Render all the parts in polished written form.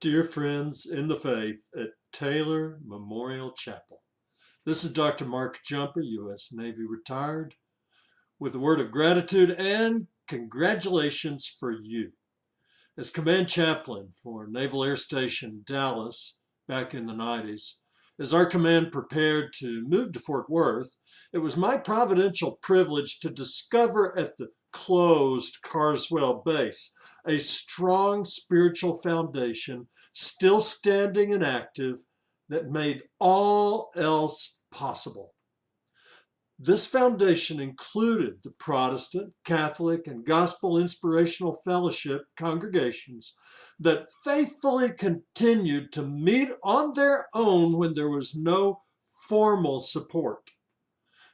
dear friends in the faith at Taylor Memorial Chapel. This is Dr. Mark Jumper, U.S. Navy retired, with a word of gratitude and congratulations for you. As command chaplain for Naval Air Station Dallas back in the 90s, as our command prepared to move to Fort Worth, it was my providential privilege to discover at the closed Carswell base a strong spiritual foundation still standing and active that made all else possible. This foundation included the Protestant, Catholic, and Gospel Inspirational Fellowship congregations that faithfully continued to meet on their own when there was no formal support.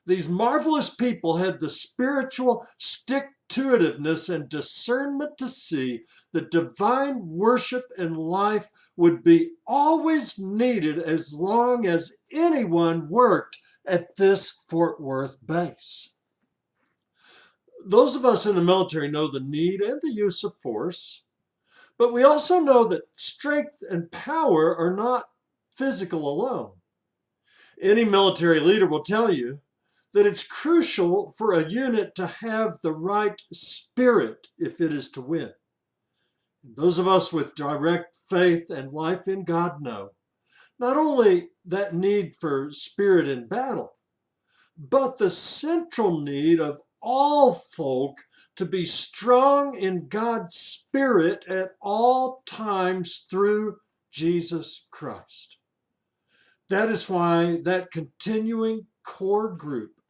These marvelous people had the spiritual stick-to-itiveness and discernment to see that divine worship and life would be always needed as long as anyone worked at this Fort Worth base. Those of us in the military know the need and the use of force, but we also know that strength and power are not physical alone. Any military leader will tell you that it's crucial for a unit to have the right spirit if it is to win. Those of us with direct faith and life in God know not only that need for spirit in battle, but the central need of all folk to be strong in God's Spirit at all times through Jesus Christ. That is why that continuing core group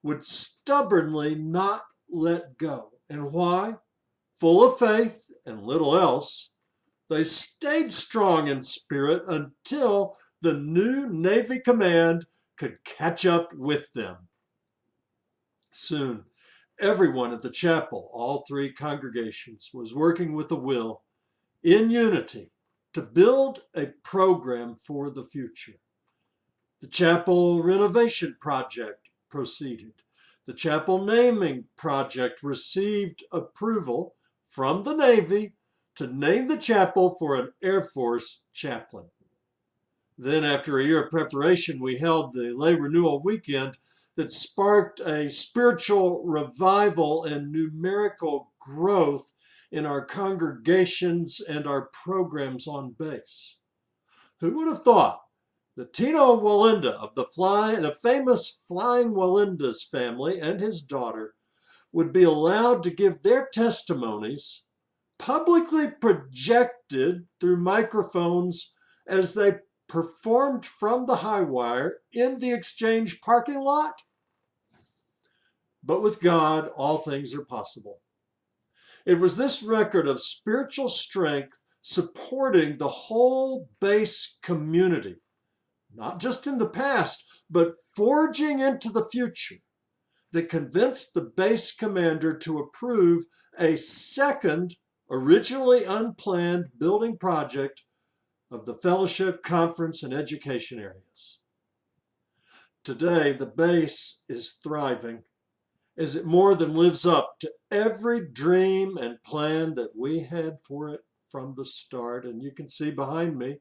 would stubbornly not let go. And why? Full of faith and little else, they stayed strong in spirit until the new Navy command could catch up with them. Soon, everyone at the chapel, all three congregations, was working with a will, in unity, to build a program for the future. The chapel renovation project proceeded. The chapel naming project received approval from the Navy to name the chapel for an Air Force chaplain. Then, after a year of preparation, we held the lay renewal weekend that sparked a spiritual revival and numerical growth in our congregations and our programs on base. Who would have thought that Tino Walinda of the famous Flying Walinda's family and his daughter would be allowed to give their testimonies publicly projected through microphones as they performed from the high wire in the exchange parking lot? But with God, all things are possible. It was this record of spiritual strength supporting the whole base community, not just in the past, but forging into the future, that convinced the base commander to approve a second, originally unplanned building project of the fellowship, conference, and education areas. Today, the base is thriving as it more than lives up to every dream and plan that we had for it from the start. And you can see behind me,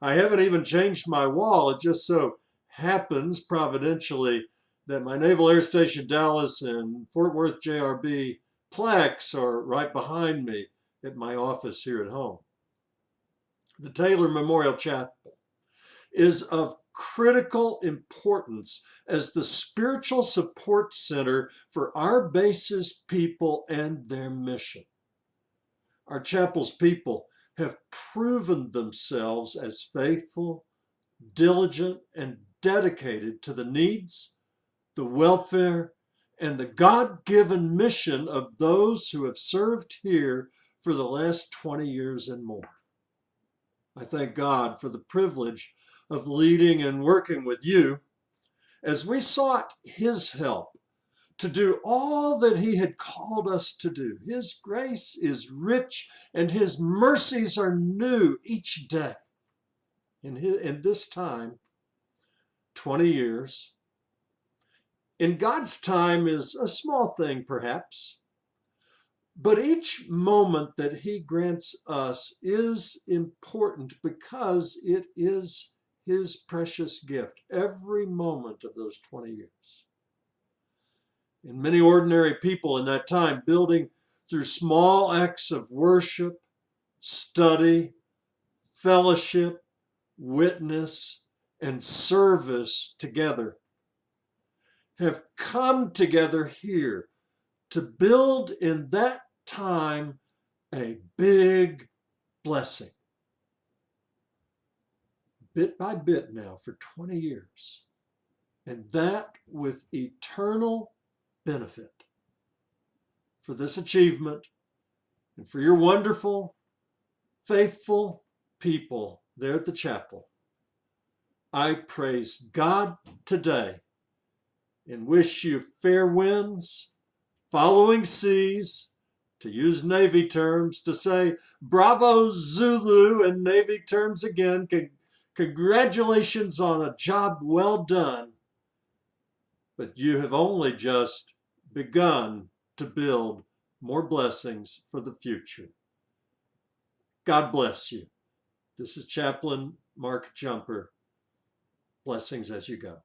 I haven't even changed my wall. It just so happens providentially that my Naval Air Station Dallas and Fort Worth JRB plaques are right behind me at my office here at home. The Taylor Memorial Chapel is of critical importance as the spiritual support center for our base's people and their mission. Our chapel's people have proven themselves as faithful, diligent, and dedicated to the needs, the welfare, and the God-given mission of those who have served here for the last 20 years and more. I thank God for the privilege of leading and working with you as we sought His help to do all that He had called us to do. His grace is rich and His mercies are new each day. In this time, 20 years, in God's time is a small thing perhaps, But each moment that he grants us is important because it is his precious gift, every moment of those 20 years. And many ordinary people in that time, building through small acts of worship, study, fellowship, witness, and service together, have come together here to build in that time a big blessing. Bit by bit now for 20 years. And that with eternal benefit. For this achievement and for your wonderful, faithful people there at the chapel, I praise God today and wish you fair winds, following seas, to use Navy terms, to say bravo Zulu in Navy terms again. Congratulations on a job well done. But you have only just begun to build more blessings for the future. God bless you. This is Chaplain Mark Jumper. Blessings as you go.